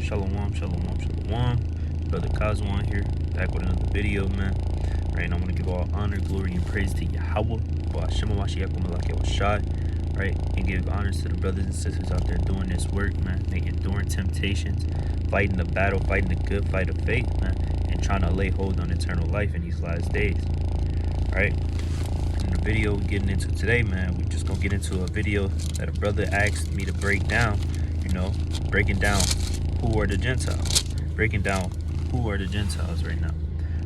Shalom, shalom, shalom. Brother Kazwan here, back with another video, man. Right, and I want to give all honor, glory, and praise to Yahweh, right, and give honors to the brothers and sisters out there doing this work, man. They enduring temptations, fighting the battle, fighting the good fight of faith, man, and trying to lay hold on eternal life in these last days. Right, in the video we're getting into today, man, we're just gonna get into a video that a brother asked me to break down. Breaking down who are the Gentiles, breaking down who are the Gentiles right now,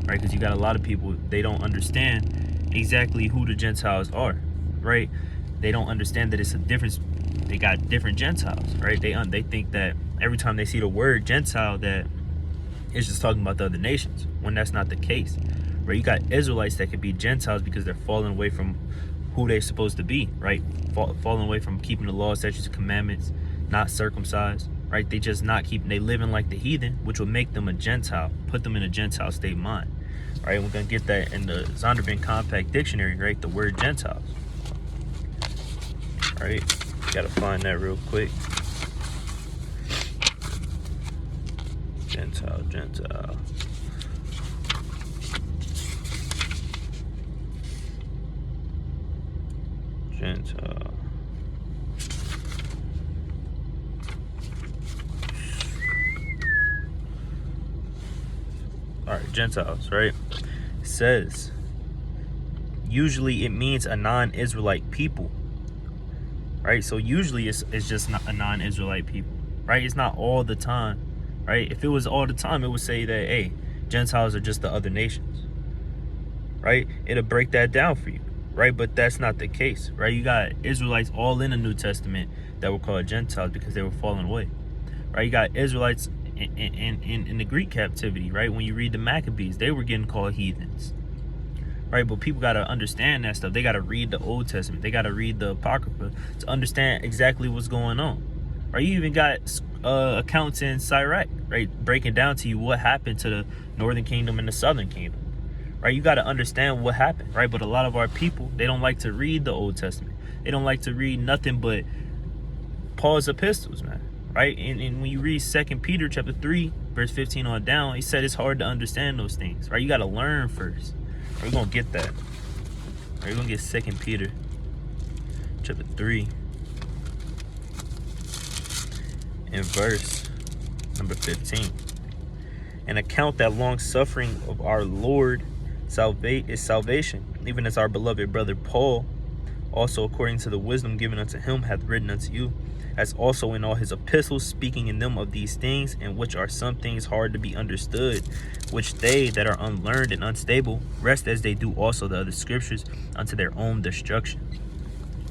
right? Because you got a lot of people, they don't understand exactly who the Gentiles are, right? They don't understand that it's a difference. They got different Gentiles, right? They think that every time they see the word Gentile, that it's just talking about the other nations, when that's not the case, right? You got Israelites that could be Gentiles because they're falling away from who they're supposed to be, right? Falling away from keeping the laws, statutes, and commandments, not circumcised, right? They just not keeping, they living like the heathen, which will make them a Gentile, put them in a Gentile state of mind, right? We're gonna get that in the Zondervan Compact Dictionary, right? The word Gentiles, right? Gotta find that real quick. Gentile. All right, Gentiles, right? It says, usually it means a non-Israelite people, right? So usually it's just not a non-Israelite people, right? It's not all the time, right? If it was all the time, it would say that, hey, Gentiles are just the other nations, right? It'll break that down for you, right? But that's not the case, right? You got Israelites all in the New Testament that were called Gentiles because they were falling away, right? You got Israelites in the Greek captivity, right? When you read the Maccabees, they were getting called heathens, right? But people got to understand that stuff. They got to read the Old Testament. They got to read the Apocrypha to understand exactly what's going on, right? You even got accounts in Sirach, right, breaking down to you what happened to the Northern Kingdom and the Southern Kingdom, right? You got to understand what happened, right? But a lot of our people, they don't like to read the Old Testament. They don't like to read nothing but Paul's epistles, man. Right, and when you read 2 Peter chapter 3, verse 15 on down, he said it's hard to understand those things, right? You got to learn first. We're going to get that. We're going to get 2 Peter chapter 3 and verse number 15. And account that long suffering of our Lord is salvation, even as our beloved brother Paul, also according to the wisdom given unto him, hath written unto you, as also in all his epistles, speaking in them of these things, in which are some things hard to be understood, which they that are unlearned and unstable rest as they do also the other scriptures unto their own destruction.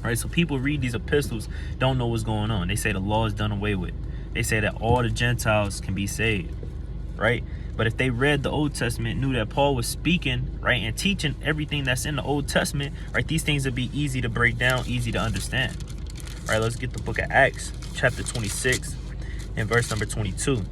Right, so people read these epistles, don't know what's going on. They say the law is done away with. They say that all the Gentiles can be saved, right? But if they read the Old Testament, knew that Paul was speaking, right, and teaching everything that's in the Old Testament, right, these things would be easy to break down, easy to understand. All right, let's get the book of Acts, chapter 26, and verse number 22.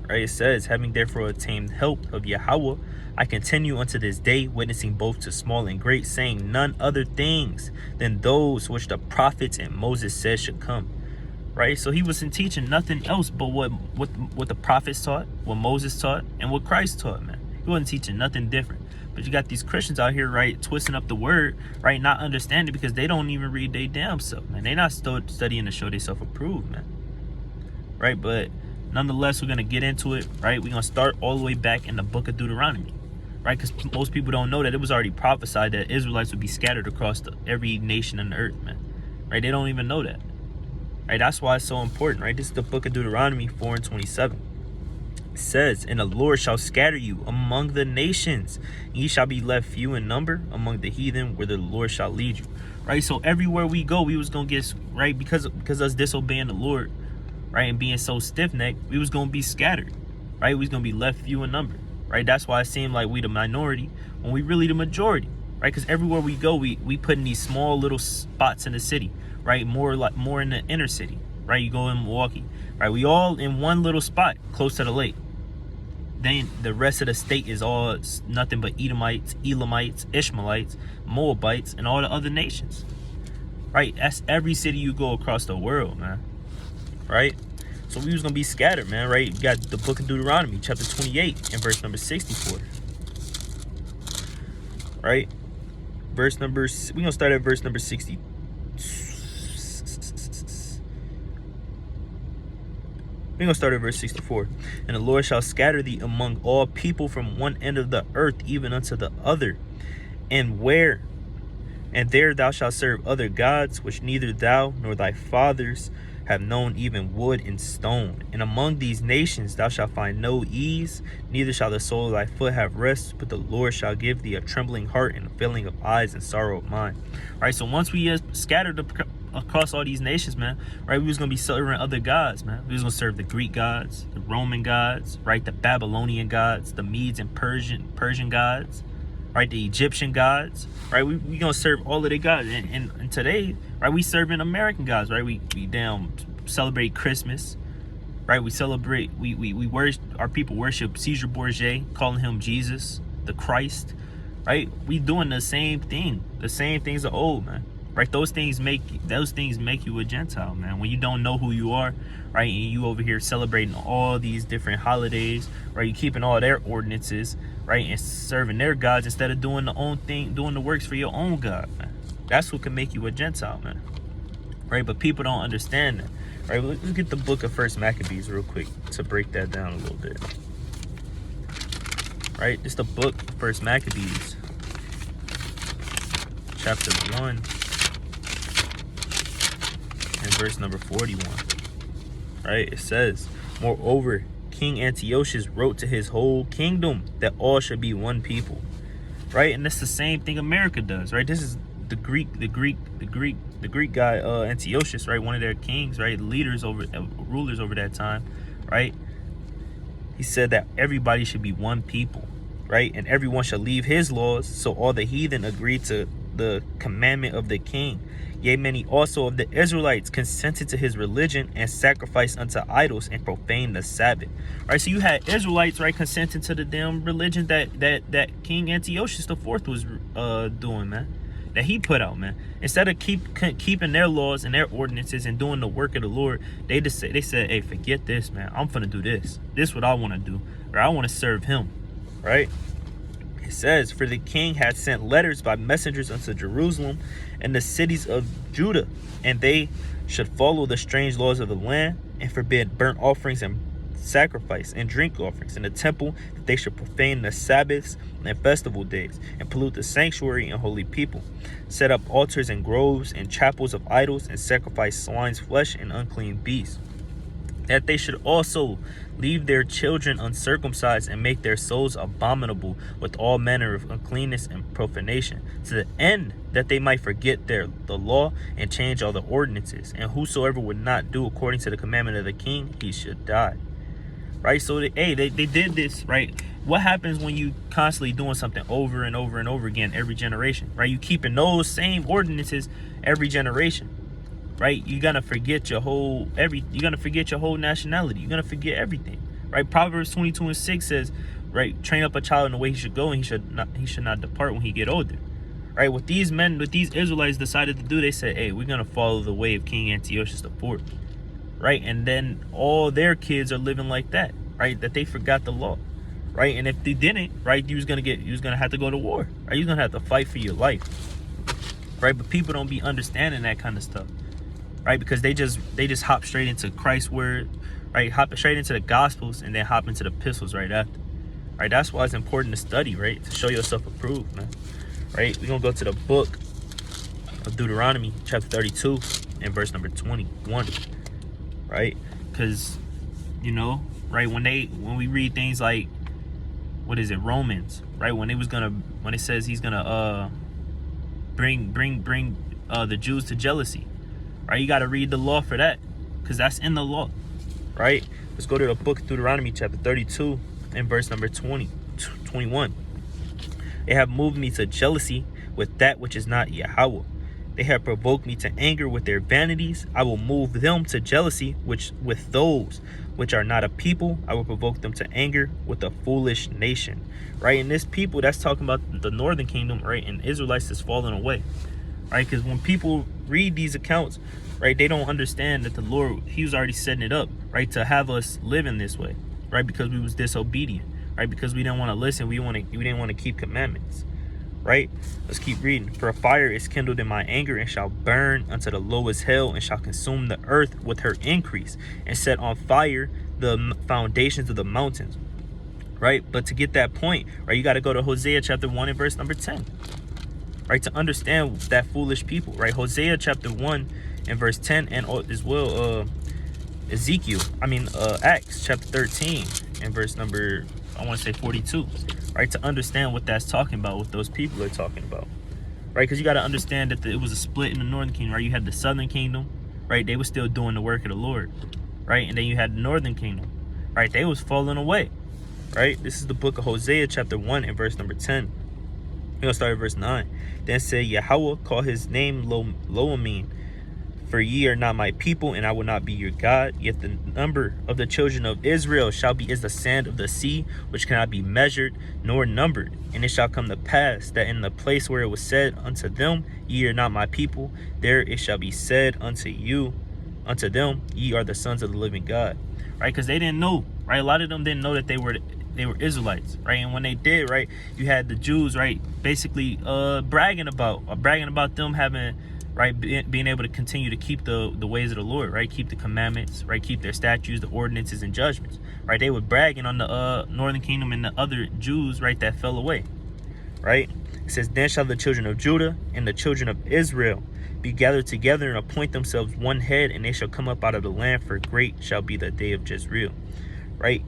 Right, it says, having therefore obtained help of Yahweh, I continue unto this day, witnessing both to small and great, saying none other things than those which the prophets and Moses said should come. Right, so he wasn't teaching nothing else but what the prophets taught, what Moses taught, and what Christ taught, man. He wasn't teaching nothing different. But you got these Christians out here, right, twisting up the word, right, not understanding because they don't even read their damn self, man. They not studying to show they self-approved, man. Right, but nonetheless, we're going to get into it, right? We're going to start all the way back in the book of Deuteronomy, right? Because most people don't know that it was already prophesied that Israelites would be scattered across every nation on the earth, man. Right, they don't even know that. Right, that's why it's so important, right? This is the book of Deuteronomy 4:27. It says, and the Lord shall scatter you among the nations, and ye shall be left few in number among the heathen, where the Lord shall lead you. Right, so everywhere we go, we was gonna get, right, because us disobeying the Lord, right, and being so stiff-necked, we was gonna be scattered, right? We was gonna be left few in number, right? That's why it seemed like we the minority when we really the majority, right? Because everywhere we go, we put in these small little spots in the city, right? More in the inner city, right? You go in Milwaukee, right? We all in one little spot close to the lake. Then the rest of the state is all nothing but Edomites, Elamites, Ishmaelites, Moabites, and all the other nations, right? That's every city you go across the world, man, right? So we was going to be scattered, man, right? You got the book of Deuteronomy, chapter 28 and verse number 64, right? We're going to start at verse number 60. We're going to start at verse 64. And the Lord shall scatter thee among all people from one end of the earth even unto the other. And there thou shalt serve other gods, which neither thou nor thy fathers have known, even wood and stone. And among these nations thou shalt find no ease, neither shall the sole of thy foot have rest, but the Lord shall give thee a trembling heart and a failing of eyes and sorrow of mind. All right, so once we scattered across all these nations, man, right, we was gonna be serving other gods, man. We was gonna serve the Greek gods, the Roman gods, right, the Babylonian gods, the Medes and Persian gods, right, the Egyptian gods, right? We gonna serve all of the gods, and today, right, we serving American gods, right? We damn celebrate Christmas, right? We celebrate, we worship, our people worship Caesar Borgia, calling him Jesus, the Christ, right? We doing the same things of old, man. Right, those things make you a Gentile, man. When you don't know who you are, right, and you over here celebrating all these different holidays, right, you keeping all their ordinances, right, and serving their gods instead of doing the own thing, doing the works for your own God, man. That's what can make you a Gentile, man. Right, but people don't understand that. Right, let's get the book of First Maccabees real quick to break that down a little bit. Right, it's the book of First Maccabees, chapter 1. And verse number 41, right? It says, moreover, King Antiochus wrote to his whole kingdom that all should be one people, right? And that's the same thing America does, right? This is the Greek guy, Antiochus, right? One of their kings, right? Rulers over that time, right? He said that everybody should be one people, right? And everyone shall leave his laws. So all the heathen agreed to the commandment of the king. Yea, many also of the Israelites consented to his religion and sacrificed unto idols and profaned the Sabbath. Right, so you had Israelites, right, consenting to the damn religion that King Antiochus IV was doing, man, that he put out, man. Instead of keeping their laws and their ordinances and doing the work of the Lord, they said, hey, forget this, man. I'm finna do this. This is what I want to do, or I want to serve him, right? It says, for the king had sent letters by messengers unto Jerusalem and the cities of Judah, and they should follow the strange laws of the land and forbid burnt offerings and sacrifice and drink offerings in the temple, that they should profane the Sabbaths and festival days and pollute the sanctuary and holy people, set up altars and groves and chapels of idols, and sacrifice swine's flesh and unclean beasts, that they should also leave their children uncircumcised and make their souls abominable with all manner of uncleanness and profanation, to the end that they might forget the law and change all the ordinances. And whosoever would not do according to the commandment of the king, he should die. Right, so they did this, right? What happens when you constantly doing something over and over and over again every generation, right? You keeping those same ordinances every generation, right? You're gonna forget your whole nationality. You're gonna forget everything, right? Proverbs 22:6 says, right, train up a child in the way he should go, and he should not depart when he get older. Right? What these Israelites decided to do, they said, hey, we're gonna follow the way of King Antiochus IV. Right, and then all their kids are living like that, right? That they forgot the law, right? And if they didn't, right, you was gonna have to go to war, right? You're gonna have to fight for your life, right? But people don't be understanding that kind of stuff, right? Because they just hop straight into Christ's word, right? Hop straight into the Gospels and then hop into the epistles right after, right? That's why it's important to study, right? To show yourself approved, man, right? We're gonna go to the book of Deuteronomy, chapter 32, and verse number 21. Right, because right, when we read things like, what is it, Romans, right, when it says he's gonna bring the Jews to jealousy, right, you got to read the law for that, because that's in the law, right? Let's go to the book of Deuteronomy, chapter 32, and verse number 21. They have moved me to jealousy with that which is not Yahweh. They have provoked me to anger with their vanities. I will move them to jealousy with those which are not a people. I will provoke them to anger with a foolish nation. Right? And this people, that's talking about the northern kingdom, right? And Israelites is falling away. Right? Because when people read these accounts, right? They don't understand that the Lord, he was already setting it up, right, to have us live in this way, right? Because we was disobedient, right? Because we didn't want to listen, we didn't want to keep commandments, right? Let's keep reading. For a fire is kindled in my anger, and shall burn unto the lowest hell, and shall consume the earth with her increase, and set on fire the foundations of the mountains, right? But to get that point, right, you got to go to Hosea chapter 1 and verse number 10, right, to understand that foolish people, right? Hosea chapter 1 and verse 10, and as well Acts chapter 13 and verse number, I want to say 42, right, to understand what that's talking about, what those people are talking about, right? Because you got to understand that it was a split in the northern kingdom, right? You had the southern kingdom, right? They were still doing the work of the Lord, right? And then you had the northern kingdom, right? They was falling away, right? This is the book of Hosea chapter 1 and verse number 10. We're going to start at verse 9. Then said Yahweh, call his name Lo-Amim, for ye are not my people, and I will not be your God. Yet the number of the children of Israel shall be as the sand of the sea, which cannot be measured nor numbered. And it shall come to pass that in the place where it was said unto them, ye are not my people, there it shall be said unto them, ye are the sons of the living God. Right? Because they didn't know, right? A lot of them didn't know that they were Israelites, right? And when they did, right, you had the Jews, right, basically bragging about them having, right, being able to continue to keep the ways of the Lord, right, keep the commandments, right, keep their statutes, the ordinances, and judgments, right? They were bragging on the northern kingdom and the other Jews, right, that fell away, right? It says, then shall the children of Judah and the children of Israel be gathered together and appoint themselves one head, and they shall come up out of the land, for great shall be the day of Jezreel, right?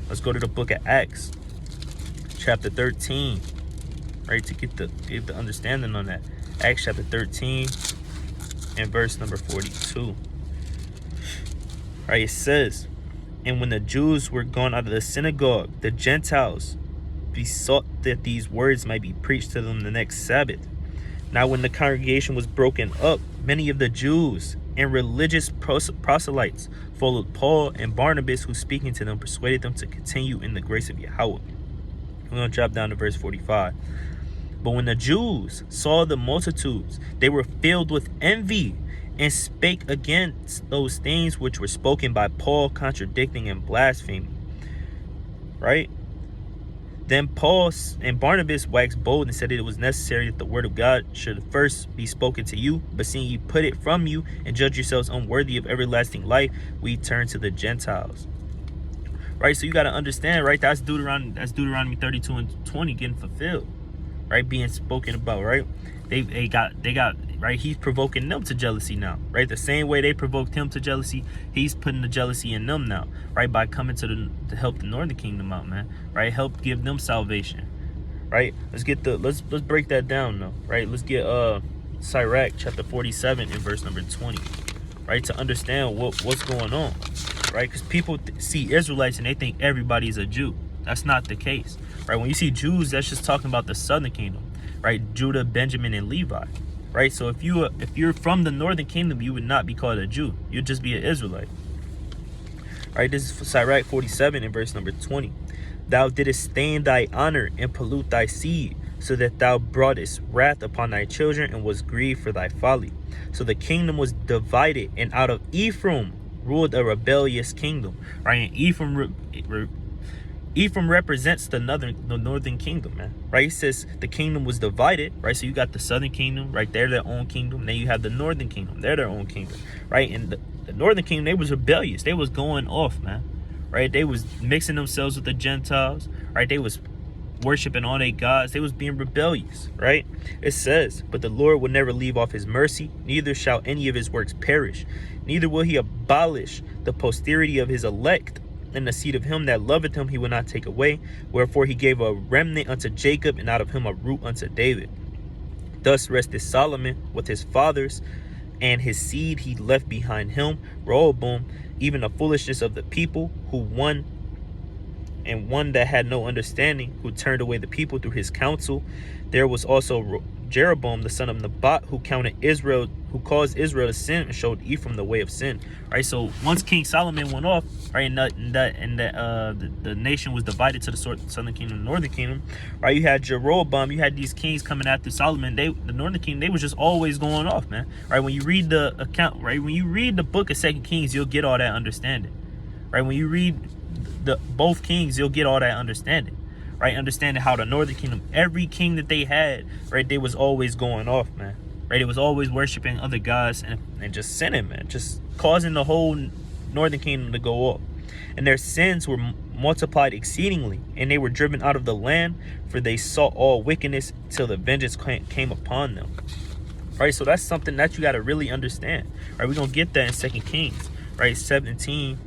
Let's go to the book of Acts chapter 13, right, to get the understanding on that. Acts chapter 13 and verse number 42. Right, it says, and when the Jews were gone out of the synagogue, the Gentiles besought that these words might be preached to them the next Sabbath. Now when the congregation was broken up, many of the Jews and religious proselytes followed Paul and Barnabas, who speaking to them persuaded them to continue in the grace of Yahweh. We're going to drop down to verse 45. But when the Jews saw the multitudes, they were filled with envy, and spake against those things which were spoken by Paul, contradicting and blaspheming. Right? Then Paul and Barnabas waxed bold and said that it was necessary that the word of God should first be spoken to you, but seeing ye put it from you and judge yourselves unworthy of everlasting life, we turn to the Gentiles. Right? So you got to understand, right? That's Deuteronomy 32 and 20 getting fulfilled, right? Being spoken about, right? They got right. He's provoking them to jealousy now, right? The same way they provoked him to jealousy, he's putting the jealousy in them now, right? By coming to help the northern kingdom out, man, right? Help give them salvation, right? Let's break that down now, right? Let's get Sirach chapter 47 and verse number 20, right? To understand what's going on, right? Because people see Israelites and they think everybody's a Jew. That's not the case, right? When you see Jews, that's just talking about the southern kingdom, right? Judah, Benjamin, and Levi, right? So if you're from the northern kingdom, you would not be called a Jew. You'd just be an Israelite, right? This is Sirach 47 in verse number 20. Thou didst stain thy honor and pollute thy seed, so that thou broughtest wrath upon thy children and was grieved for thy folly. So the kingdom was divided, and out of Ephraim ruled a rebellious kingdom, right? And Ephraim represents the northern kingdom, man, right? He says the kingdom was divided, right? So you got the southern kingdom, right? They're their own kingdom. Then you have the northern kingdom. They're their own kingdom, right? And the northern kingdom, they was rebellious. They was going off, man, right? They was mixing themselves with the Gentiles, right? They was worshiping all their gods. They was being rebellious, right? It says, but the Lord will never leave off his mercy, neither shall any of his works perish, neither will he abolish the posterity of his elect, and the seed of him that loveth him he will not take away. Wherefore he gave a remnant unto Jacob, and out of him a root unto David. Thus rested Solomon with his fathers, and his seed he left behind him, Rehoboam, even the foolishness of the people, who one that had no understanding, who turned away the people through his counsel. There was also Jeroboam the son of Nebat, who caused Israel to sin and showed Ephraim the way of sin. Right. So once King Solomon went off, right, the nation was divided to the southern kingdom and northern kingdom. Right. You had Jeroboam. You had these kings coming after Solomon. The northern kingdom, they was just always going off, man. Right. When you read the account, right, when you read the book of 2 Kings, you'll get all that understanding. Right. When you read both kings, you'll get all that understanding. Right, understanding how the northern kingdom, every king that they had, right, they was always going off, man. Right, it was always worshiping other gods and just sinning, man, just causing the whole northern kingdom to go off. And their sins were multiplied exceedingly, and they were driven out of the land, for they saw all wickedness till the vengeance came upon them. Right, so that's something that you got to really understand. Right, we're gonna get that in 2 Kings, right, 17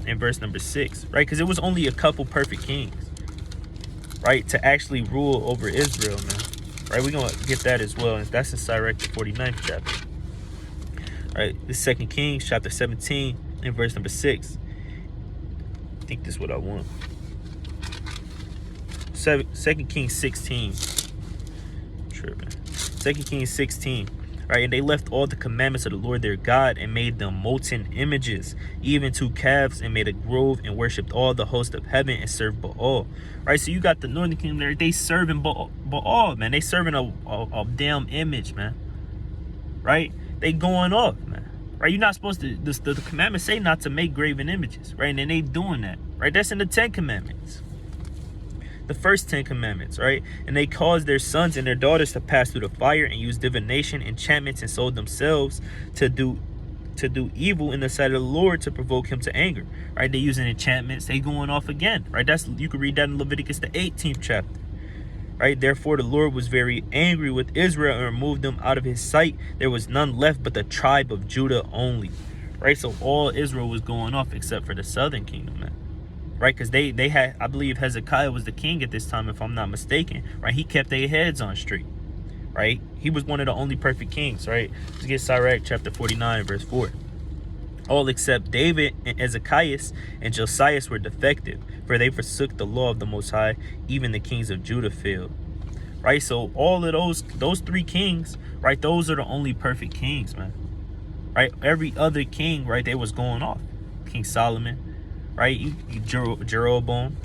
and verse number 6. Right, because it was only a couple perfect kings, right, to actually rule over Israel, man. Right, we're gonna get that as well, and that's in Sirach, the 49th chapter. Right, this 2 Kings chapter 17 and verse number 6. I think this is what I want. 2 Kings 16. Tripping. 2 Kings 16. Right, and they left all the commandments of the Lord their God and made them molten images, even 2 calves, and made a grove and worshipped all the host of heaven and served Baal. Right, so you got the northern kingdom there, they serving Baal, man. They serving a damn image, man. Right, they going off, man. Right, you're not supposed to. The commandments say not to make graven images, right? And then they doing that, right? That's in the 10 Commandments. The first 10 commandments, right? And they caused their sons and their daughters to pass through the fire and use divination, enchantments, and sold themselves to do evil in the sight of the Lord to provoke him to anger. Right? They using enchantments, they going off again. Right? You can read that in Leviticus the 18th chapter. Right? Therefore the Lord was very angry with Israel and removed them out of his sight. There was none left but the tribe of Judah only. Right? So all Israel was going off except for the southern kingdom, man. Right, because they had, I believe Hezekiah was the king at this time, if I'm not mistaken. Right, he kept their heads on straight. Right, he was one of the only perfect kings. Right, let's get Sirach chapter 49 verse 4. All except David and Ezekias and Josias were defective, for they forsook the law of the Most High. Even the kings of Judah failed. Right, so all of those 3 kings, right, those are the only perfect kings, man. Right, every other king, right, they was going off. King Solomon, right, Jeroboam,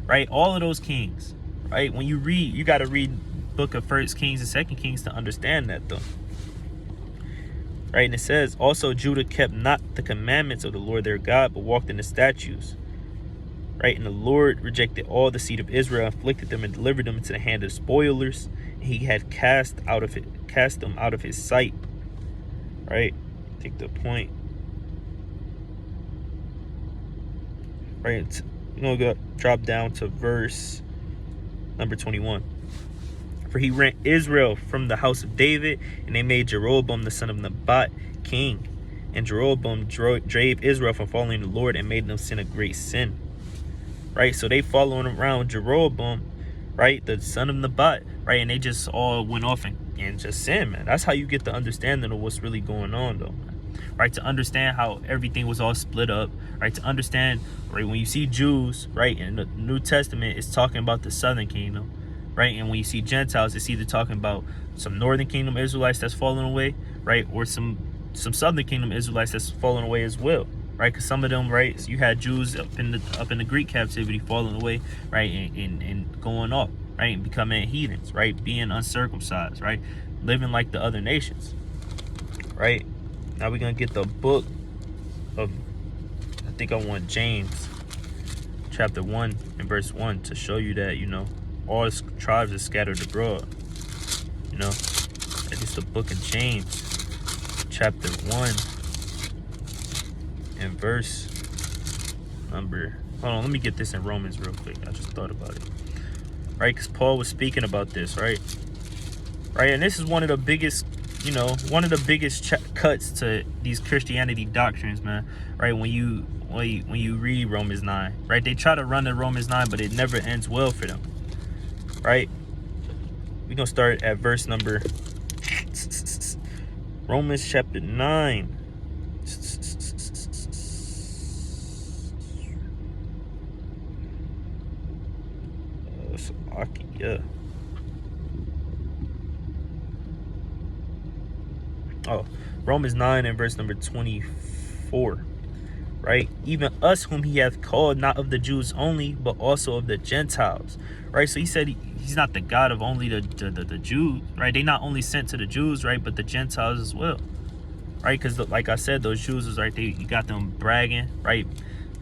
right, all of those kings, right. When you read, you got to read book of 1 Kings and 2 Kings to understand that, though. Right, and it says, also Judah kept not the commandments of the Lord their God, but walked in the statutes. Right, and the Lord rejected all the seed of Israel, afflicted them, and delivered them into the hand of spoilers. And he had cast them out of his sight. Right, take the point. Right, we're going to drop down to verse number 21. For he rent Israel from the house of David, and they made Jeroboam the son of Nebat king. And Jeroboam drave Israel from following the Lord and made them sin a great sin. Right, so they following around Jeroboam, right, the son of Nebat, right, and they just all went off and just sin, man. That's how you get the understanding of what's really going on, though, man. Right, to understand how everything was all split up, right, to understand, right, when you see Jews, right, in the New Testament, it's talking about the southern kingdom, right, and when you see Gentiles, it's either talking about some northern kingdom Israelites that's falling away, right, or some southern kingdom Israelites that's falling away as well, right, because some of them, right, so you had Jews up in the Greek captivity falling away, right, and going off, right, and becoming heathens, right, being uncircumcised, right, living like the other nations, right. Now we're going to get the book of, I think I want James chapter 1 and verse 1 to show you that, you know, all tribes are scattered abroad. You know, it's the book of James chapter 1 and verse number, hold on, let me get this in Romans real quick. I just thought about it. Right, because Paul was speaking about this, right? Right, and this is one of the biggest, you know, one of the biggest cuts to these Christianity doctrines, man. Right, when you read Romans 9, right, they try to run to Romans 9, but it never ends well for them. Right, we're gonna start at verse number Romans chapter 9. Yeah. Oh, Romans 9 and verse number 24. Right? Even us whom he hath called, not of the Jews only, but also of the Gentiles. Right? So he said he's not the God of only the Jews. Right? They not only sent to the Jews, right, but the Gentiles as well. Right? Because like I said, those Jews was right. You got them bragging, right?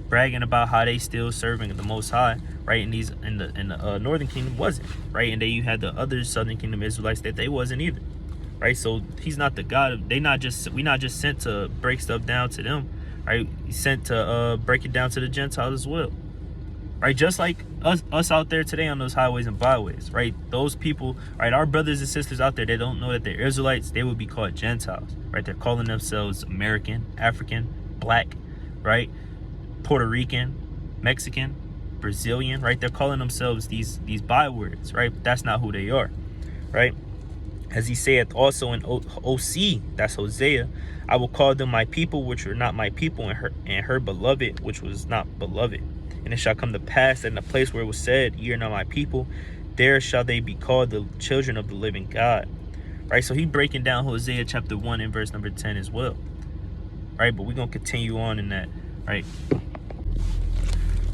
Bragging about how they still serving the Most High, right? And in the northern kingdom wasn't, right? And then you had the other southern kingdom Israelites that they wasn't either, right? So he's not the God of, we not just sent to break stuff down to them, right? He's sent to break it down to the Gentiles as well, right? Just like us out there today on those highways and byways, right? Those people, right? Our brothers and sisters out there, they don't know that they're Israelites. They would be called Gentiles, right? They're calling themselves American, African, Black, right? Puerto Rican, Mexican, Brazilian, right? They're calling themselves these bywords, right? But that's not who they are, right? As he saith also in OC, that's Hosea, I will call them my people, which are not my people, and her beloved, which was not beloved. And it shall come to pass that in the place where it was said, ye are not my people, there shall they be called the children of the living God. Right? So he breaking down Hosea chapter 1 and verse number 10 as well. Right? But we're going to continue on in that. Right?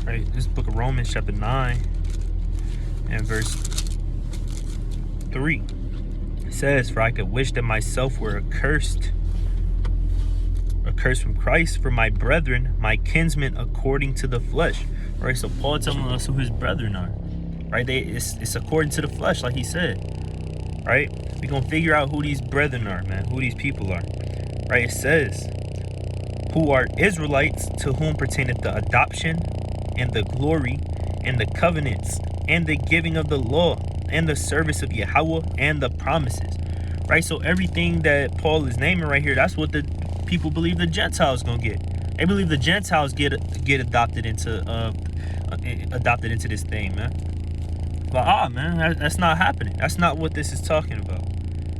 Right? This book of Romans chapter 9 and verse 3. It says, for I could wish that myself were accursed from Christ for my brethren, my kinsmen according to the flesh. Right? So Paul telling us who his brethren are. Right? It's according to the flesh, like he said. Right? We're going to figure out who these brethren are, man. Who these people are. Right? It says, who are Israelites, to whom pertaineth the adoption and the glory and the covenants and the giving of the law and the service of Yahweh and the promises. Right? So everything that Paul is naming right here, that's what the people believe the Gentiles gonna get. They believe the Gentiles get adopted into this thing, man. But man, that's not happening. That's not what this is talking about.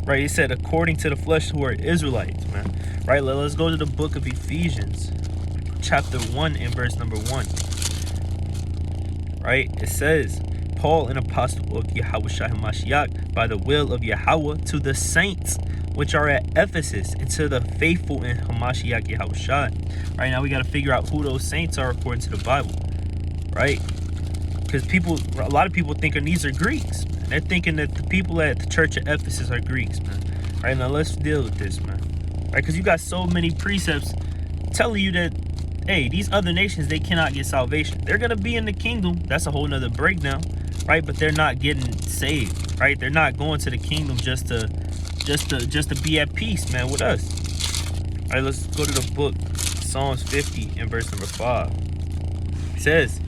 Right? It said according to the flesh, who are Israelites, man. Right? Let's go to the book of Ephesians, chapter 1 and verse number 1. Right? It says, Paul, an apostle of Yahweh Shai HaMashiach, by the will of Yahweh, to the saints which are at Ephesus, and to the faithful in Hamashiach Yahweh Shai. Right, now we got to figure out who those saints are according to the Bible. Right? Because a lot of people thinking these are Greeks. Man. They're thinking that the people at the church of Ephesus are Greeks, man. Right, now let's deal with this, man. Right, because you got so many precepts telling you that, hey, these other nations, they cannot get salvation. They're going to be in the kingdom. That's a whole nother breakdown. Right? But they're not getting saved. Right? They're not going to the kingdom just to be at peace, man, with us. All right, let's go to the book, Psalms 50 and verse number 5. It says,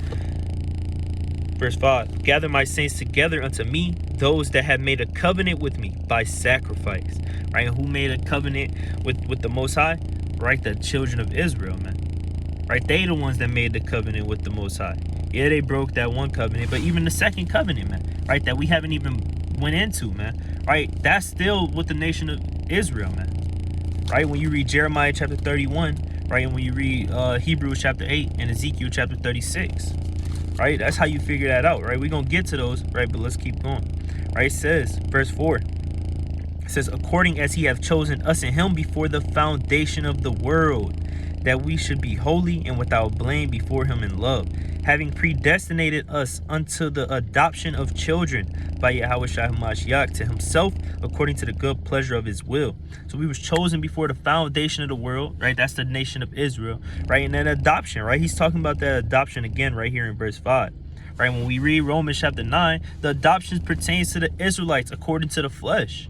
verse 5, gather my saints together unto me, those that have made a covenant with me by sacrifice. Right? And who made a covenant with the Most High? Right? The children of Israel, man. Right? They the ones that made the covenant with the Most High. Yeah, they broke that one covenant, but even the second covenant, man, right, that we haven't even went into, man, right, that's still with the nation of Israel, man. Right? When you read Jeremiah chapter 31, right, and when you read Hebrews chapter 8 and Ezekiel chapter 36, right, that's how you figure that out. Right? We're gonna get to those, right, but let's keep going. Right? It says, verse 4, it says, according as he hath chosen us in him before the foundation of the world, that we should be holy and without blame before him in love, having predestinated us unto the adoption of children by Yahweh Shai HaMashiach to himself, according to the good pleasure of his will. So we was chosen before the foundation of the world, right? That's the nation of Israel, right? And then adoption, right? He's talking about that adoption again right here in verse 5. Right? When we read Romans chapter 9, the adoption pertains to the Israelites according to the flesh.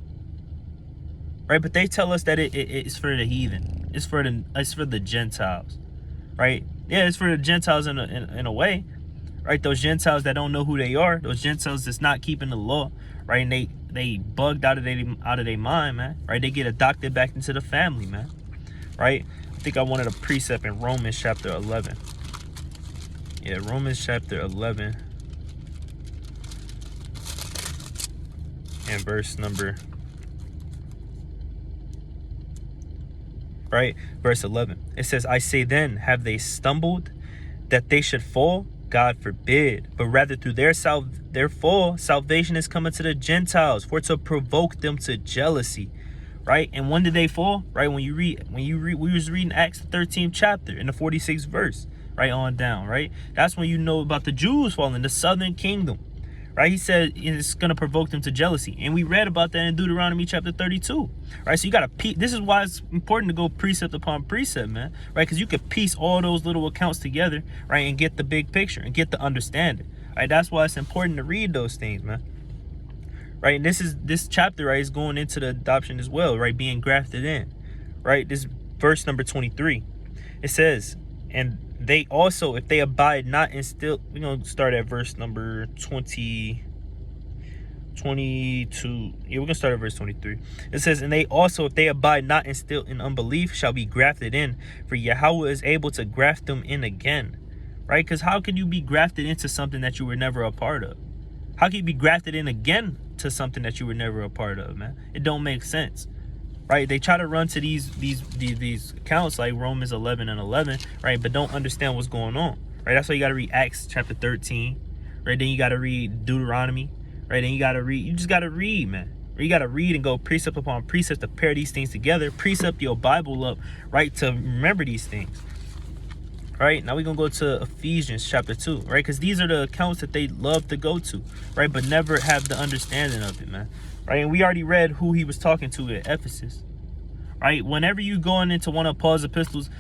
Right? But they tell us that it's for the heathen. It's for the Gentiles. Right? Yeah, it's for the Gentiles in a way. Right? Those Gentiles that don't know who they are, those Gentiles that's not keeping the law, right? And they bugged out of their mind, man. Right? They get adopted back into the family, man. Right? I think I wanted a precept in Romans chapter 11. Yeah, Romans chapter 11 and verse number, right? Verse 11. It says, I say then, have they stumbled that they should fall? God forbid. But rather through their fall, salvation is coming to the Gentiles, for to provoke them to jealousy. right? And when did they fall? Right, we was reading Acts 13th chapter in the 46th verse, right on down, right? That's when you know about the Jews falling, the southern kingdom, right? He said it's going to provoke them to jealousy. And we read about that in Deuteronomy chapter 32, right? So you got to this is why it's important to go precept upon precept, man, right? Because you could piece all those little accounts together, right, and get the big picture and get the understanding, right? That's why it's important to read those things, man. Right, and this chapter, right, is going into the adoption as well, right, being grafted in, right? This verse number 23, it says, and they also, if they abide not in still, we're going to start at verse number 22. Yeah, we're going to start at verse 23. It says, and they also, if they abide not in still in unbelief, shall be grafted in, for Yahweh is able to graft them in again, right? Because how can you be grafted into something that you were never a part of? How can you be grafted in again to something that you were never a part of, man? It don't make sense, right? They try to run to these accounts like Romans 11 and 11, right? But don't understand what's going on, right? That's why you got to read Acts chapter 13, right? Then you got to read Deuteronomy, right? Then you just got to read, man. You got to read and go precept upon precept to pair these things together, precept your Bible up, right, to remember these things. Right, now we're going to go to Ephesians chapter 2, right? Because these are the accounts that they love to go to, right? But never have the understanding of it, man. Right, and we already read who he was talking to at Ephesus, right? Whenever you going into one of Paul's epistles,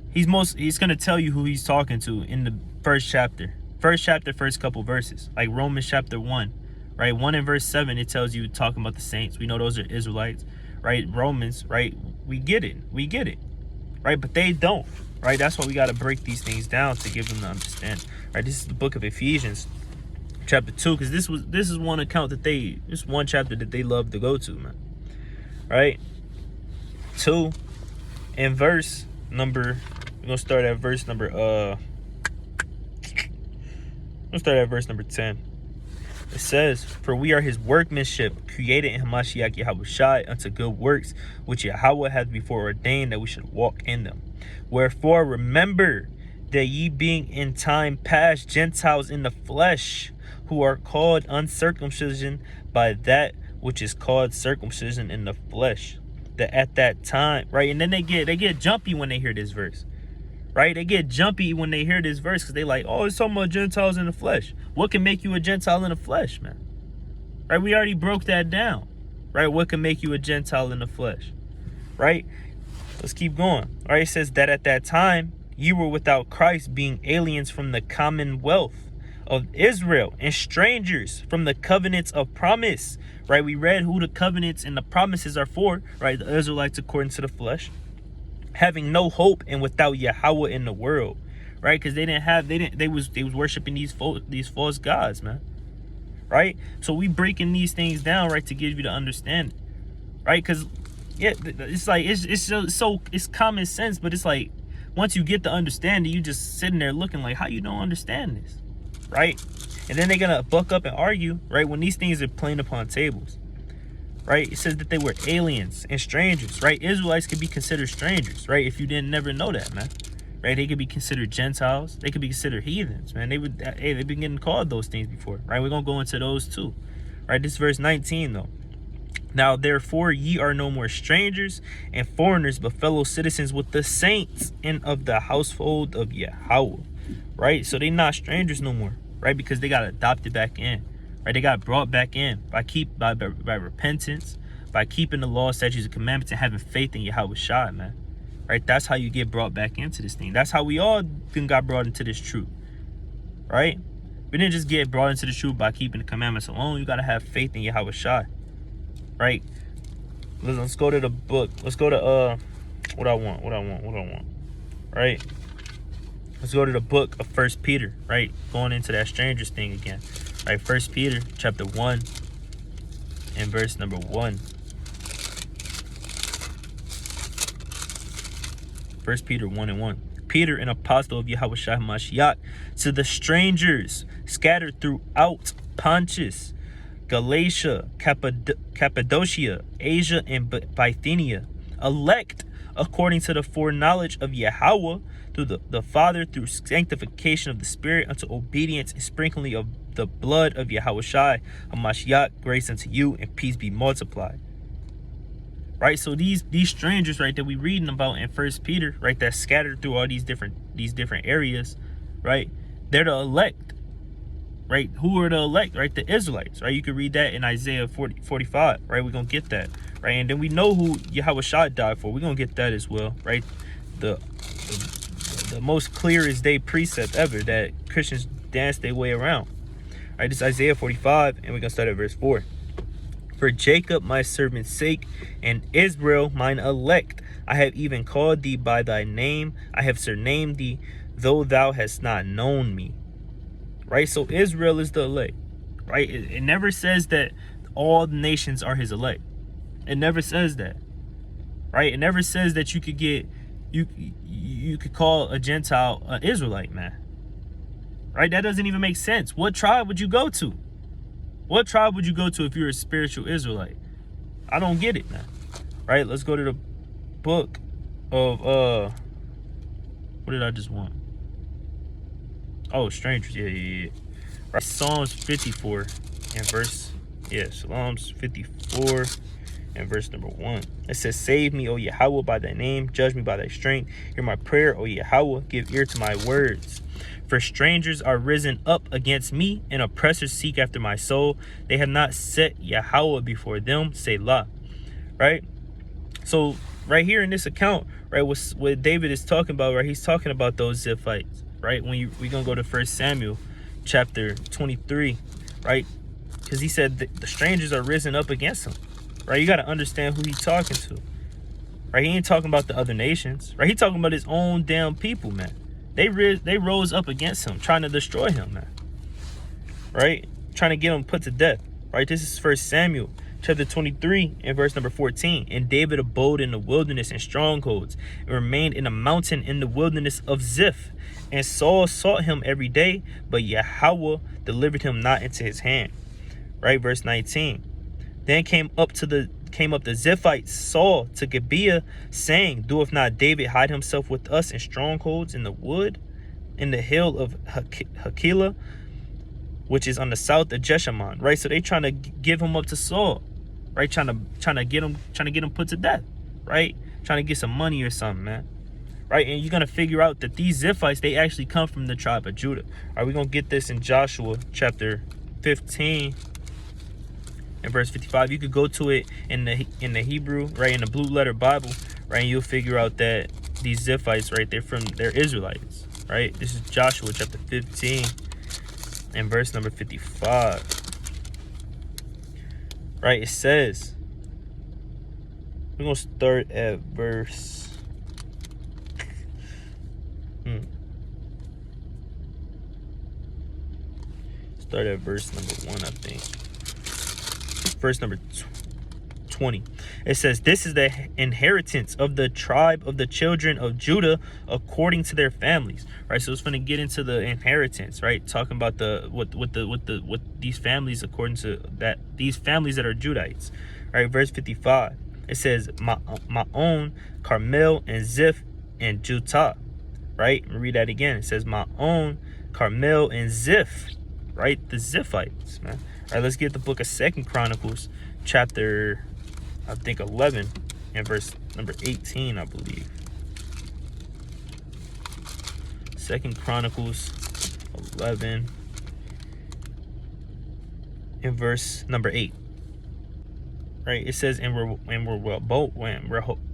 he's going to tell you who he's talking to in the first chapter, first couple verses, like Romans chapter 1, right? 1 and verse 7, it tells you talking about the saints. We know those are Israelites, right? Romans, right? We get it, right? But they don't. Right, that's why we got to break these things down to give them the understanding. Right, this is the book of Ephesians, chapter 2, because this is one account that this one chapter that they love to go to, man. Right, 2 and verse number. We're gonna start at verse number. Let's start at verse number 10. It says, "For we are His workmanship, created in Hamashiach Yahushai unto good works, which Yahweh hath before ordained that we should walk in them. Wherefore remember that ye being in time past Gentiles in the flesh, who are called uncircumcision by that which is called circumcision in the flesh, that at that time," right? And then they get jumpy when they hear this verse. Right? They get jumpy when they hear this verse because they like, oh, it's talking about Gentiles in the flesh. What can make you a Gentile in the flesh, man? Right? We already broke that down. Right? What can make you a Gentile in the flesh? Right? Let's keep going. All right, it says that at that time, you were without Christ, being aliens from the commonwealth of Israel and strangers from the covenants of promise. Right? We read who the covenants and the promises are for. Right? The Israelites according to the flesh. Having no hope and without Yahweh in the world, right? Because they was worshiping these false gods, man. Right? So we breaking these things down, right, to give you the understanding, right? Because yeah, it's like it's common sense, but it's like once you get the understanding, you just sitting there looking like, how you don't understand this, right? And then they're gonna buck up and argue, right, when these things are plain upon tables. Right, it says that they were aliens and strangers, right? Israelites could be considered strangers, right? If you didn't never know that, man, right? They could be considered Gentiles. They could be considered heathens, man. They've been getting called those things before, right? We're gonna go into those too, right? This verse 19 though. Now therefore ye are no more strangers and foreigners, but fellow citizens with the saints and of the household of Yahweh, right? So they not strangers no more, right? Because they got adopted back in. Right, they got brought back in by repentance, by keeping the law, statutes, and commandments, and having faith in Yahweh Shai, man. Right, that's how you get brought back into this thing. That's how we all got brought into this truth. Right, we didn't just get brought into the truth by keeping the commandments alone. You gotta have faith in Yahweh Shai. Right. Let's go to the book. Let's go to what I want. Right. Let's go to the book of 1 Peter. Right, going into that strangers thing again. Right, 1 Peter chapter 1 and verse number 1. 1 Peter 1 and 1. Peter, an apostle of Yahweh Shai Mashiach, to the strangers scattered throughout Pontus, Galatia, Cappadocia, Asia, and Bithynia, elect according to the foreknowledge of Yahweh through the Father, through sanctification of the Spirit, unto obedience and sprinkling of the blood of Yahweh Shai HaMashiach, grace unto you and peace be multiplied. right? So these strangers, right, that we reading about in First Peter, right, that's scattered through all these different areas, right? They're the elect, right? Who are the elect, right? The Israelites, right? You can read that in Isaiah 45, right? We're gonna get that, right? And then we know who Yahweh Shai died for. We're gonna get that as well, right? The most clearest day precept ever that Christians dance their way around. All right, this is Isaiah 45, and we're gonna start at verse 4. For Jacob my servant's sake, and Israel mine elect, I have even called thee by thy name, I have surnamed thee, though thou hast not known me. Right? So Israel is the elect. Right? It never says that all the nations are his elect. It never says that. Right? It never says that you could get you could call a Gentile an Israelite, man. Right? That doesn't even make sense. What tribe would you go to? What tribe would you go to if you're a spiritual Israelite? I don't get it, man. Right? Let's go to the book of what did I just want? Oh, strangers. Yeah. Right. Psalms 54 and verse, Psalms 54 and verse number 1. It says, save me, O Yahweh, by thy name. Judge me by thy strength. Hear my prayer, O Yahweh. Give ear to my words. For strangers are risen up against me, and oppressors seek after my soul. They have not set Yahweh before them. Selah. Right? So right here in this account, right, what David is talking about, right, he's talking about those Ziphites, right? When we're going to go to 1 Samuel chapter 23, right? Because he said the strangers are risen up against him, right? You got to understand who he's talking to, right? He ain't talking about the other nations, right? He's talking about his own damn people, man. They rose up against him, trying to destroy him, man, right? Trying to get him put to death, right? This is 1 Samuel chapter 23 and verse number 14. And David abode in the wilderness and strongholds, and remained in a mountain in the wilderness of Ziph. And Saul sought him every day, but Yahweh delivered him not into his hand. Right, verse 19. Then came up the Ziphites Saul to Gibeah, saying, doeth not David hide himself with us in strongholds in the wood, in the hill of Hakilah, which is on the south of Jeshimon? Right, so they trying to give him up to Saul, right? Trying to get him put to death, right? Trying to get some money or something, man. Right, and you're gonna figure out that these Ziphites, they actually come from the tribe of Judah. All right, we're gonna get this in Joshua chapter 15 and verse 55. You could go to it in the Hebrew, right, in the blue letter Bible, right, and you'll figure out that these Ziphites, right, they're Israelites, right? This is Joshua chapter 15 and verse number 55. Right, it says, we're gonna start at verse start at verse number 1, I think. Verse number 20. It says, this is the inheritance of the tribe of the children of Judah according to their families. Right, so it's going to get into the inheritance, right? Talking about what these families, according to that, these families that are Judites. Right, verse 55. It says, my own Carmel and Ziph and Jutah. Right, read that again. It says, my own Carmel and Ziph. Right, the Ziphites, man. All right, let's get the book of 2 Chronicles chapter, I think, 11 and verse number 18, I believe. 2 Chronicles 11 and verse number 8. Right, it says, when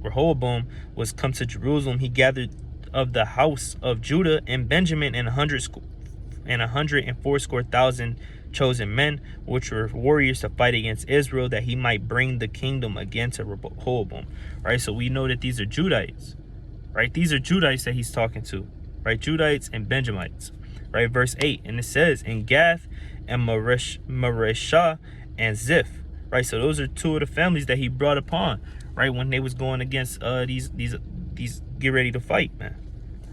Rehoboam was come to Jerusalem, he gathered of the house of Judah and Benjamin and 184,000 chosen men, which were warriors to fight against Israel, that he might bring the kingdom again to Rehoboam. Right, so we know that these are Judites. Right, these are Judites that he's talking to. Right, Judites and Benjamites. Right, verse 8, and it says, in Gath and Mareshah and Ziph. Right, so those are two of the families that he brought upon, right, when they was going against these get ready to fight, man.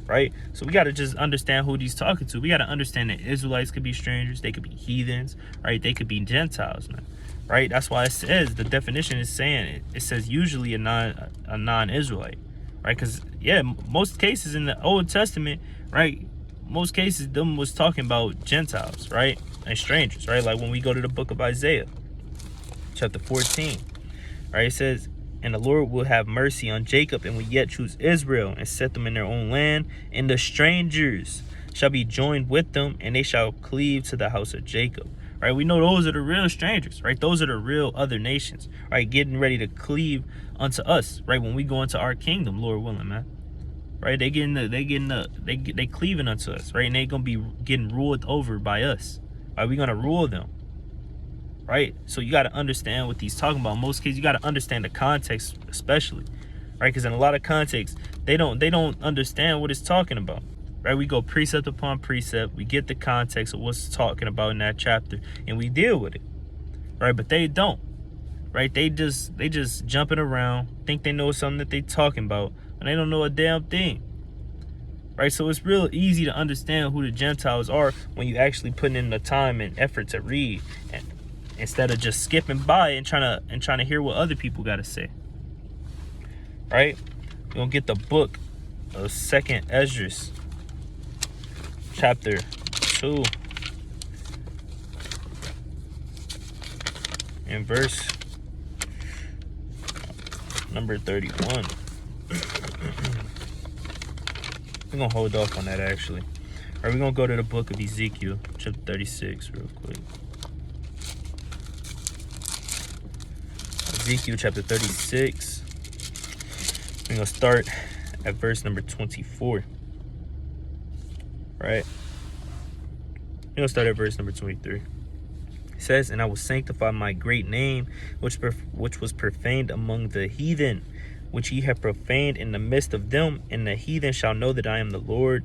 Right, so we got to just understand who he's talking to. We got to understand that Israelites could be strangers, they could be heathens, right, they could be Gentiles, man. Right, that's why it says, the definition is saying it says usually a non-Israelite, right? Because most cases in the Old Testament, right, most cases them was talking about Gentiles, right, and strangers, right? Like when we go to the book of Isaiah chapter 14, right, it says, And the Lord will have mercy on Jacob and will yet choose Israel and set them in their own land. And the strangers shall be joined with them, and they shall cleave to the house of Jacob. Right? We know those are the real strangers, right? Those are the real other nations, right? Getting ready to cleave unto us, right? When we go into our kingdom, Lord willing, man. Right? They cleaving unto us, right? And they gonna be getting ruled over by us. Right? We gonna rule them. Right? So you got to understand what he's talking about. In most cases, you got to understand the context, especially, right? Because in a lot of contexts, they don't understand what it's talking about, right? We go precept upon precept, we get the context of what's talking about in that chapter, and we deal with it, right? But they don't, right? They just jumping around, think they know something that they talking about, and they don't know a damn thing, right? So it's real easy to understand who the Gentiles are when you actually putting in the time and effort to read, and instead of just skipping by and trying to hear what other people got to say. Right? We're gonna get the book of 2nd Esdras, chapter 2, and verse number 31. We're gonna hold off on that actually. All right, we're gonna go to the book of Ezekiel, chapter 36, real quick. Ezekiel chapter 36. We're going to start at verse number 24. Right? We're going to start at verse number 23. It says, "And I will sanctify my great name, which was profaned among the heathen, which ye have profaned in the midst of them. And the heathen shall know that I am the Lord,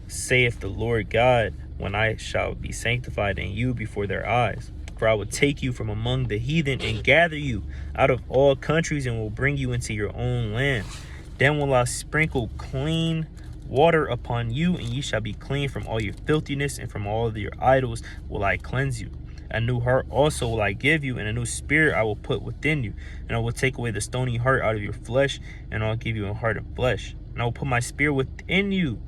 saith the Lord God, when I shall be sanctified in you before their eyes. For I will take you from among the heathen and gather you out of all countries and will bring you into your own land. Then will I sprinkle clean water upon you, and ye shall be clean from all your filthiness, and from all of your idols will I cleanse you. A new heart also will I give you, and a new spirit I will put within you. And I will take away the stony heart out of your flesh, and I'll give you a heart of flesh. And I will put my spirit within you,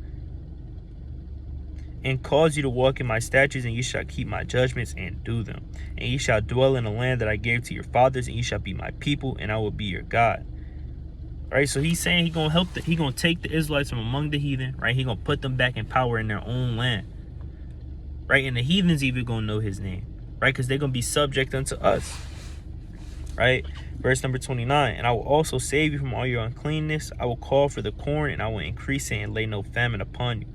and cause you to walk in my statutes, and ye shall keep my judgments and do them. And ye shall dwell in the land that I gave to your fathers, and ye shall be my people, and I will be your God." Right? So he's saying he's gonna he gonna take the Israelites from among the heathen, right? He gonna put them back in power in their own land. Right? And the heathens even gonna know his name, right? Because they're gonna be subject unto us. Right? Verse number 29, "And I will also save you from all your uncleanness. I will call for the corn, and I will increase it, and lay no famine upon you.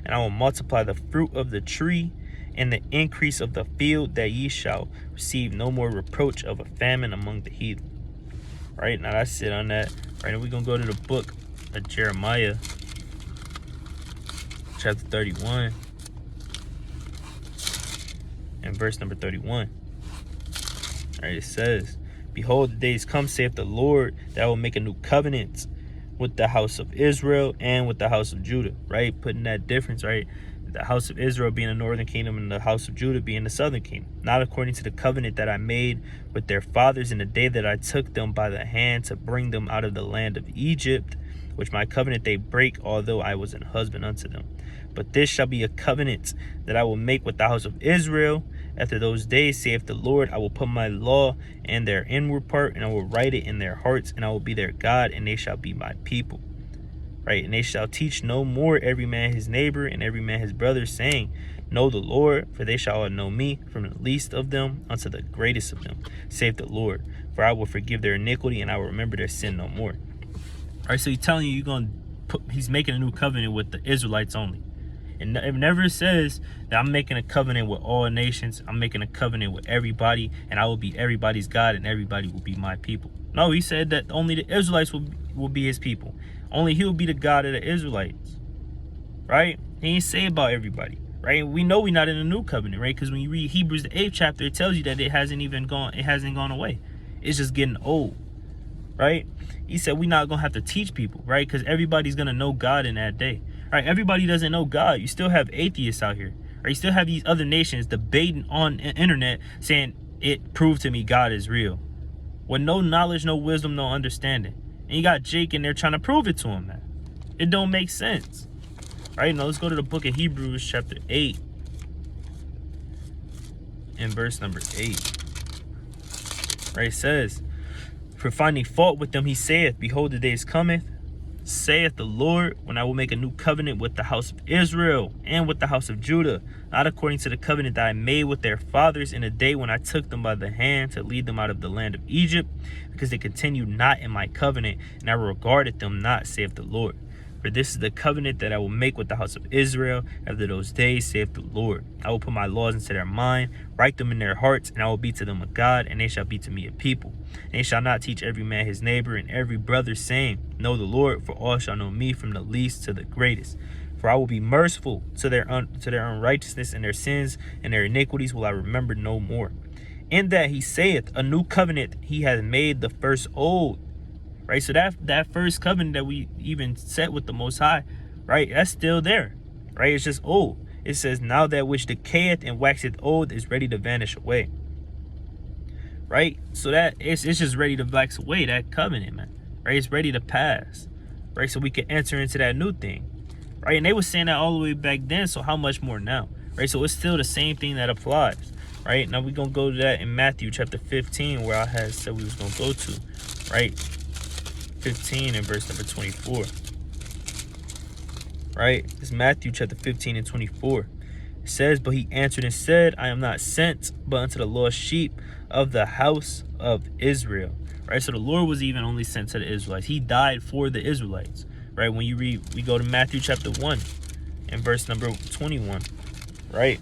And I will multiply the fruit of the tree and the increase of the field, that ye shall receive no more reproach of a famine among the heathen." Right? Now that's it on that. Right, and we're going to go to the book of Jeremiah, chapter 31, and verse number 31. All right, it says, "Behold, the days come, saith the Lord, that I will make a new covenant with the house of Israel and with the house of Judah." Right? Putting that difference, right? The house of Israel being the northern kingdom and the house of Judah being the southern kingdom. "Not according to the covenant that I made with their fathers in the day that I took them by the hand to bring them out of the land of Egypt, which my covenant they break, although I was an husband unto them. But this shall be a covenant that I will make with the house of Israel. After those days, saith the Lord, I will put my law in their inward part, and I will write it in their hearts, and I will be their God, and they shall be my people." Right? "And they shall teach no more every man his neighbor and every man his brother, saying, Know the Lord, for they shall all know me, from the least of them unto the greatest of them, saith the Lord. For I will forgive their iniquity, and I will remember their sin no more." All right, so he's telling you he's making a new covenant with the Israelites only. And it never says that I'm making a covenant with all nations. I'm making a covenant with everybody, and I will be everybody's God, and everybody will be my people. No, he said that only the Israelites will be his people. Only he will be the God of the Israelites. Right? He ain't say about everybody. Right? We know we're not in a new covenant, right? Because when you read Hebrews the 8th chapter, it tells you that it hasn't gone away. It's just getting old. Right? He said we're not gonna have to teach people, right? Because everybody's gonna know God in that day. Right? Everybody doesn't know God. You still have atheists out here. Right? You still have these other nations debating on the internet saying, "It proved to me God is real," with no knowledge, no wisdom, no understanding. And you got Jake in there trying to prove it to him, man. It don't make sense. Right? Now let's go to the book of Hebrews chapter 8 and verse number 8. Right? It says, For finding fault with them, he saith, behold, the days cometh, saith the Lord, when I will make a new covenant with the house of Israel and with the house of Judah, not according to the covenant that I made with their fathers in the day when I took them by the hand to lead them out of the land of Egypt, because they continued not in my covenant, and I regarded them not, saith the Lord. For this is the covenant that I will make with the house of Israel after those days, saith the Lord. I will put my laws into their mind, write them in their hearts, and I will be to them a God, and they shall be to me a people. And they shall not teach every man his neighbor and every brother, saying, know the Lord, for all shall know me, from the least to the greatest. For I will be merciful to their unrighteousness, and their sins and their iniquities will I remember no more. In that he saith, a new covenant he has made the first old. Right, so that first covenant that we even set with the Most High, right, that's still there, right? It's just old. It says, now that which decayeth and waxeth old is ready to vanish away, right? So that it's just ready to wax away, that covenant, man, right? It's ready to pass, right? So we can enter into that new thing, right? And they were saying that all the way back then, so how much more now, right? So it's still the same thing that applies, right? Now we're going to go to that in Matthew chapter 15, where I had said we was going to go to, right? 15 and verse number 24, right? It's Matthew chapter 15 and 24. It says, but he answered and said, I am not sent but unto the lost sheep of the house of Israel. Right, so the Lord was even only sent to the Israelites. He died for the Israelites, right? When you read, we go to Matthew chapter 1 and verse number 21, right?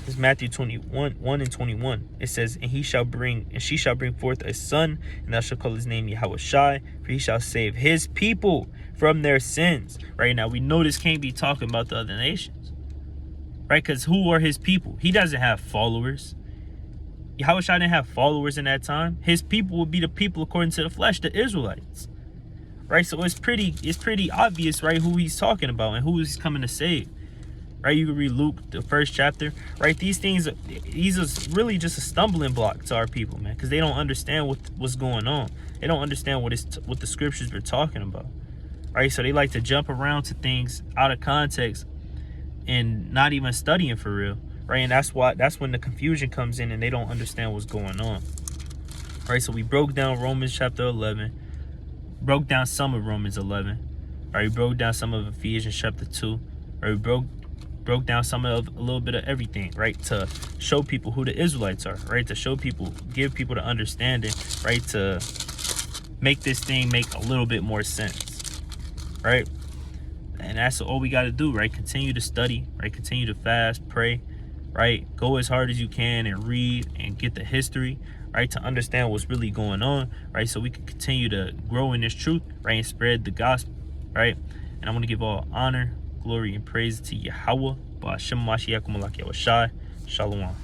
It's Matthew 21, 1 and 21. It says, and she shall bring forth a son, and thou shalt call his name Yahushai, for he shall save his people from their sins. Right, now we know this can't be talking about the other nations, right? Because who are his people? He doesn't have followers. Yahushua didn't have followers in that time. His people would be the people according to the flesh, the Israelites. Right, so it's pretty obvious, right, who he's talking about and who he's coming to save. Right, you can read Luke, the first chapter. Right, these things are really just a stumbling block to our people, man, because they don't understand what's going on. They don't understand what the scriptures are talking about. Right, so they like to jump around to things out of context and not even studying for real. Right, and that's when the confusion comes in and they don't understand what's going on. Right, so we broke down Romans chapter 11, broke down some of Romans 11. Right, we broke down some of Ephesians chapter 2. Right, we broke down some of a little bit of everything, right, to show people who the Israelites are, right, to show people, give people the understanding, right, to make this thing make a little bit more sense, right? And that's all we got to do, right? Continue to study, right? Continue to fast, pray, right? Go as hard as you can and read and get the history, right, to understand what's really going on, right, so we can continue to grow in this truth, right, and spread the gospel, right? And I want to give all honor, glory, and praise to Yahweh. Shalom.